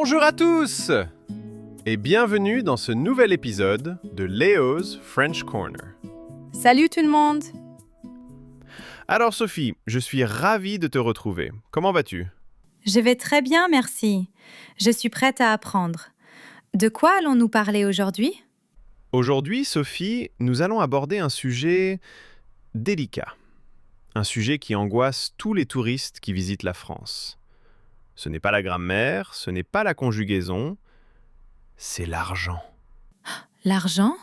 Bonjour à tous et bienvenue dans ce nouvel épisode de Léo's French Corner. Salut tout le monde! Alors Sophie, je suis ravi de te retrouver. Comment vas-tu? Je vais très bien, merci. Je suis prête à apprendre. De quoi allons-nous parler aujourd'hui? Aujourd'hui, Sophie, nous allons aborder un sujet délicat. Un sujet qui angoisse tous les touristes qui visitent la France. Ce n'est pas la grammaire, ce n'est pas la conjugaison, c'est l'argent. L'argent?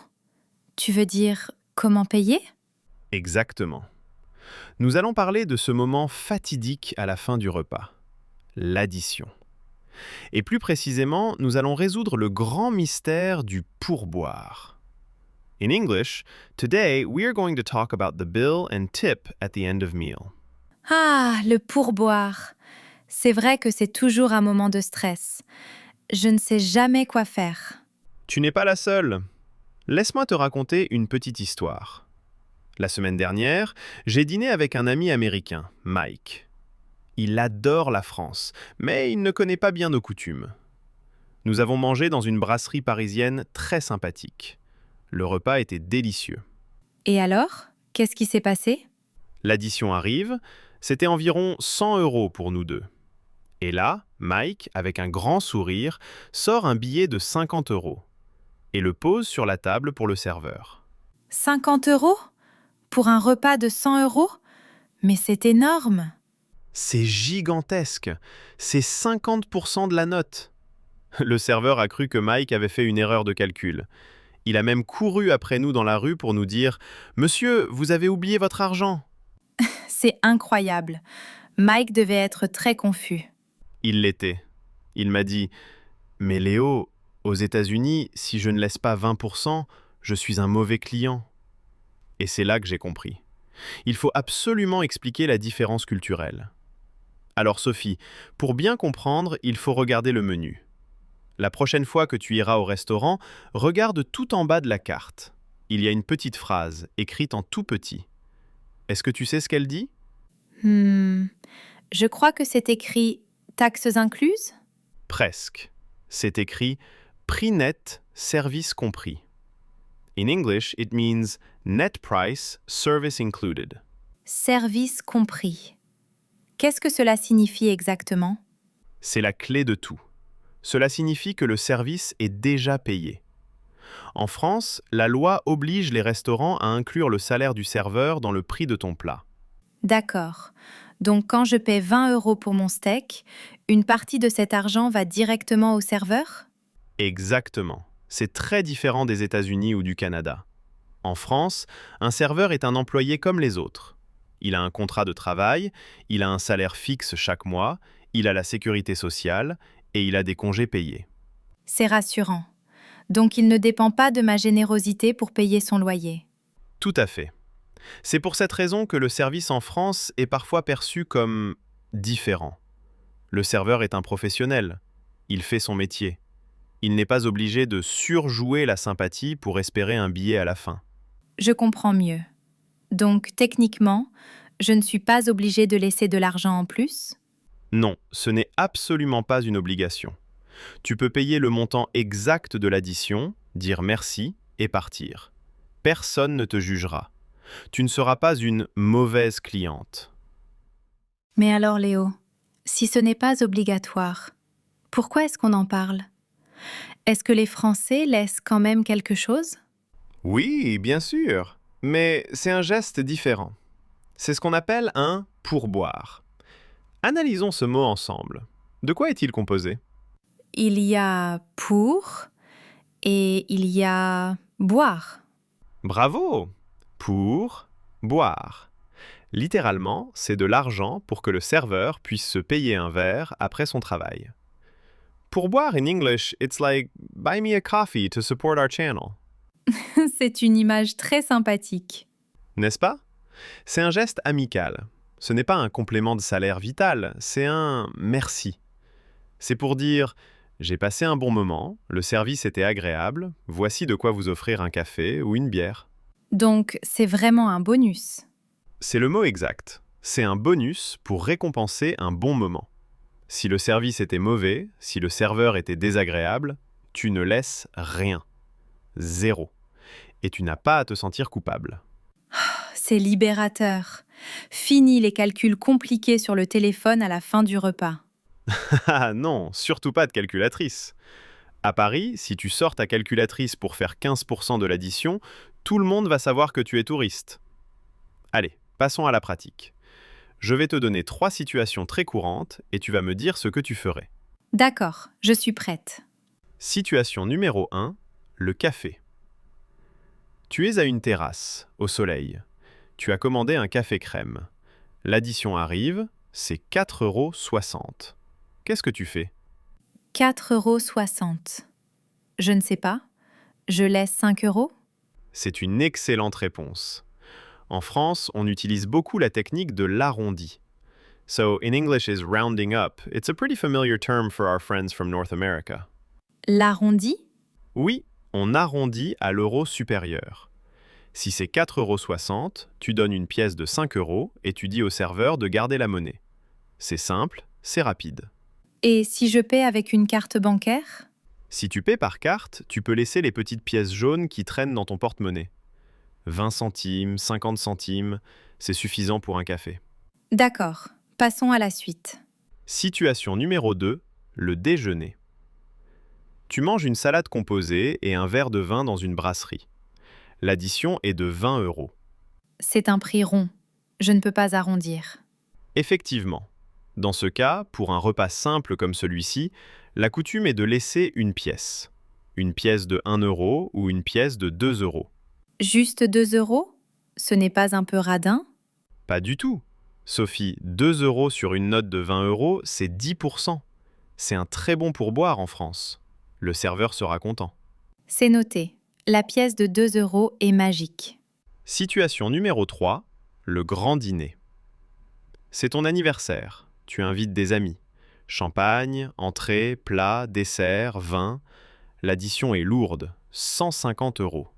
Tu veux dire comment payer? Exactement. Nous allons parler de ce moment fatidique à la fin du repas, l'addition. Et plus précisément, nous allons résoudre le grand mystère du pourboire. In English, today we are going to talk about the bill and tip at the end of meal. Ah, le pourboire. C'est vrai que c'est toujours un moment de stress. Je ne sais jamais quoi faire. Tu n'es pas la seule. Laisse-moi te raconter une petite histoire. La semaine dernière, j'ai dîné avec un ami américain, Mike. Il adore la France, mais il ne connaît pas bien nos coutumes. Nous avons mangé dans une brasserie parisienne très sympathique. Le repas était délicieux. Et alors? Qu'est-ce qui s'est passé? L'addition arrive, c'était environ 100 € pour nous deux. Et là, Mike, avec un grand sourire, sort un billet de 50 € et le pose sur la table pour le serveur. 50 € pour un repas de 100 €? Mais c'est énorme! C'est gigantesque, c'est 50% de la note. Le serveur a cru que Mike avait fait une erreur de calcul. Il a même couru après nous dans la rue pour nous dire « Monsieur, vous avez oublié votre argent !» C'est incroyable. Mike devait être très confus. Il l'était. Il m'a dit « Mais Léo, aux États-Unis, si je ne laisse pas 20%, je suis un mauvais client. » Et c'est là que j'ai compris. Il faut absolument expliquer la différence culturelle. Alors Sophie, pour bien comprendre, il faut regarder le menu. La prochaine fois que tu iras au restaurant, regarde tout en bas de la carte. Il y a une petite phrase, écrite en tout petit. Est-ce que tu sais ce qu'elle dit? Je crois que c'est écrit « taxes incluses ». Presque. C'est écrit « prix net, service compris ». In English, it means net price, service included. Service compris. Qu'est-ce que cela signifie exactement? C'est la clé de tout. Cela signifie que le service est déjà payé. En France, la loi oblige les restaurants à inclure le salaire du serveur dans le prix de ton plat. D'accord. Donc quand je paie 20 € pour mon steak, une partie de cet argent va directement au serveur? Exactement. C'est très différent des États-Unis ou du Canada. En France, un serveur est un employé comme les autres. Il a un contrat de travail, il a un salaire fixe chaque mois, il a la sécurité sociale et il a des congés payés. C'est rassurant. Donc il ne dépend pas de ma générosité pour payer son loyer. Tout à fait. C'est pour cette raison que le service en France est parfois perçu comme différent. Le serveur est un professionnel. Il fait son métier. Il n'est pas obligé de surjouer la sympathie pour espérer un billet à la fin. Je comprends mieux. Donc techniquement, je ne suis pas obligée de laisser de l'argent en plus? Non, ce n'est absolument pas une obligation. Tu peux payer le montant exact de l'addition, dire merci et partir. Personne ne te jugera. Tu ne seras pas une mauvaise cliente. Mais alors Léo, si ce n'est pas obligatoire, pourquoi est-ce qu'on en parle? Est-ce que les Français laissent quand même quelque chose? Oui, bien sûr, mais c'est un geste différent. C'est ce qu'on appelle un pourboire. Analysons ce mot ensemble. De quoi est-il composé? Il y a pour et il y a boire. Bravo! Pour boire. Littéralement, c'est de l'argent pour que le serveur puisse se payer un verre après son travail. Pourboire in English, it's like buy me a coffee to support our channel. C'est une image très sympathique. N'est-ce pas? C'est un geste amical. Ce n'est pas un complément de salaire vital, c'est un merci. C'est pour dire « J'ai passé un bon moment, le service était agréable, voici de quoi vous offrir un café ou une bière. » Donc c'est vraiment un bonus. C'est le mot exact. C'est un bonus pour récompenser un bon moment. Si le service était mauvais, si le serveur était désagréable, tu ne laisses rien. Zéro. Et tu n'as pas à te sentir coupable. C'est libérateur. Fini les calculs compliqués sur le téléphone à la fin du repas. Ah non, surtout pas de calculatrice. À Paris, si tu sors ta calculatrice pour faire 15% de l'addition, tout le monde va savoir que tu es touriste. Allez, passons à la pratique. Je vais te donner 3 situations très courantes et tu vas me dire ce que tu ferais. D'accord, je suis prête. Situation numéro 1, le café. Tu es à une terrasse, au soleil. Tu as commandé un café crème. L'addition arrive, c'est 4,60 €. Qu'est-ce que tu fais? 4,60 €. Je ne sais pas. Je laisse 5 €? C'est une excellente réponse. En France, on utilise beaucoup la technique de l'arrondi. So, in English is rounding up. It's a pretty familiar term for our friends from North America. L'arrondi? Oui, on arrondit à l'euro supérieur. Si c'est 4,60 €, tu donnes une pièce de 5 € et tu dis au serveur de garder la monnaie. C'est simple, c'est rapide. Et si je paie avec une carte bancaire? Si tu paies par carte, tu peux laisser les petites pièces jaunes qui traînent dans ton porte-monnaie. 20 centimes, 50 centimes, c'est suffisant pour un café. D'accord, passons à la suite. Situation numéro 2, le déjeuner. Tu manges une salade composée et un verre de vin dans une brasserie. L'addition est de 20 €. C'est un prix rond. Je ne peux pas arrondir. Effectivement. Dans ce cas, pour un repas simple comme celui-ci, la coutume est de laisser une pièce. Une pièce de 1 € ou une pièce de 2 €. Juste 2 €? Ce n'est pas un peu radin? Pas du tout. Sophie, 2 € sur une note de 20 €, c'est 10%. C'est un très bon pourboire en France. Le serveur sera content. C'est noté. La pièce de 2 € est magique. Situation numéro 3, le grand dîner. C'est ton anniversaire. Tu invites des amis. Champagne, entrée, plat, dessert, vin. L'addition est lourde, 150 €.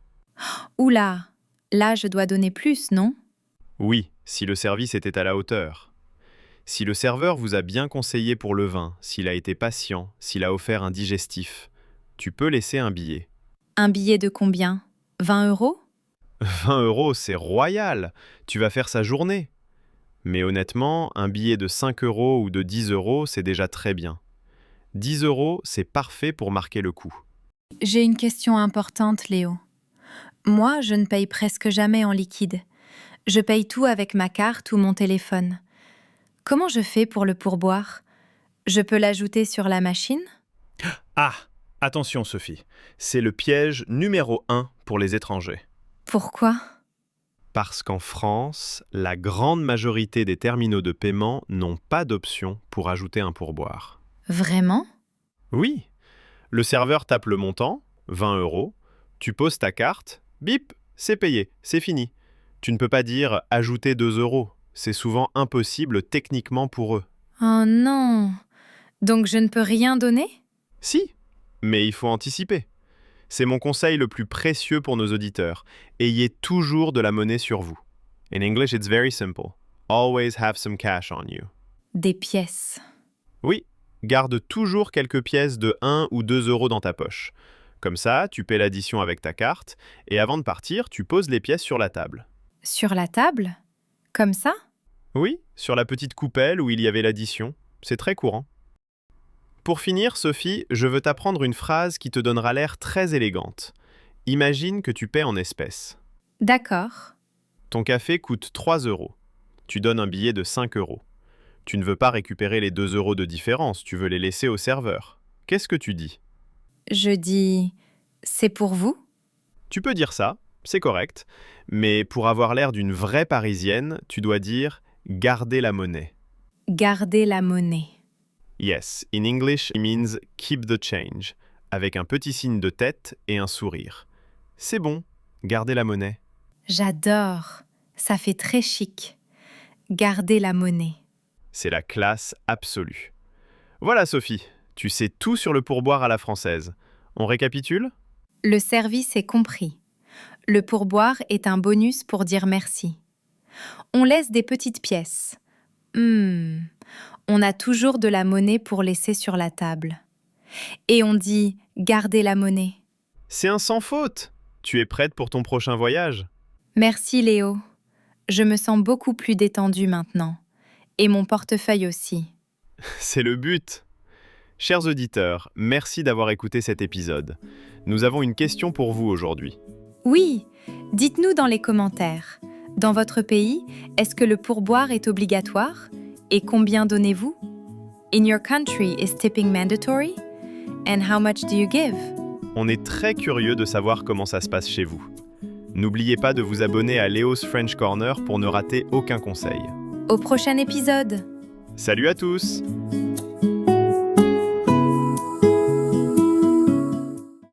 Oula, là je dois donner plus, non? Oui, si le service était à la hauteur. Si le serveur vous a bien conseillé pour le vin, s'il a été patient, s'il a offert un digestif, tu peux laisser un billet. Un billet de combien? 20 €? 20 €, c'est royal. Tu vas faire sa journée. Mais honnêtement, un billet de 5 € ou de 10 €, c'est déjà très bien. 10 €, c'est parfait pour marquer le coup. J'ai une question importante, Léo. Moi, je ne paye presque jamais en liquide. Je paye tout avec ma carte ou mon téléphone. Comment je fais pour le pourboire? Je peux l'ajouter sur la machine? Ah, attention Sophie, c'est le piège numéro 1 pour les étrangers. Pourquoi? Parce qu'en France, la grande majorité des terminaux de paiement n'ont pas d'option pour ajouter un pourboire. Vraiment? Oui, le serveur tape le montant, 20 €, tu poses ta carte, bip, c'est payé, c'est fini. Tu ne peux pas dire « ajouter 2 €», c'est souvent impossible techniquement pour eux. Oh non! Donc je ne peux rien donner? Si, mais il faut anticiper. C'est mon conseil le plus précieux pour nos auditeurs. Ayez toujours de la monnaie sur vous. In English, it's very simple. Always have some cash on you. Des pièces. Oui, garde toujours quelques pièces de 1 ou 2 € dans ta poche. Comme ça, tu paies l'addition avec ta carte et avant de partir, tu poses les pièces sur la table. Sur la table? Comme ça? Oui, sur la petite coupelle où il y avait l'addition. C'est très courant. Pour finir, Sophie, je veux t'apprendre une phrase qui te donnera l'air très élégante. Imagine que tu paies en espèces. D'accord. Ton café coûte 3 €. Tu donnes un billet de 5 €. Tu ne veux pas récupérer les 2 € de différence, tu veux les laisser au serveur. Qu'est-ce que tu dis? Je dis c'est pour vous? Tu peux dire ça, c'est correct, mais pour avoir l'air d'une vraie Parisienne, tu dois dire « garder la monnaie ». Garder la monnaie. Yes, in English, it means keep the change, avec un petit signe de tête et un sourire. C'est bon, gardez la monnaie. J'adore. Ça fait très chic. Garder la monnaie. C'est la classe absolue. Voilà Sophie, tu sais tout sur le pourboire à la française. On récapitule? Le service est compris. Le pourboire est un bonus pour dire merci. On laisse des petites pièces. On a toujours de la monnaie pour laisser sur la table. Et on dit « gardez la monnaie ». C'est un sans faute. Tu es prête pour ton prochain voyage? Merci Léo. Je me sens beaucoup plus détendue maintenant. Et mon portefeuille aussi. C'est le but. Chers auditeurs, merci d'avoir écouté cet épisode. Nous avons une question pour vous aujourd'hui. Oui, dites-nous dans les commentaires. Dans votre pays, est-ce que le pourboire est obligatoire? Et combien donnez-vous? In your country, is tipping mandatory? And how much do you give? On est très curieux de savoir comment ça se passe chez vous. N'oubliez pas de vous abonner à Léo's French Corner pour ne rater aucun conseil. Au prochain épisode! Salut à tous!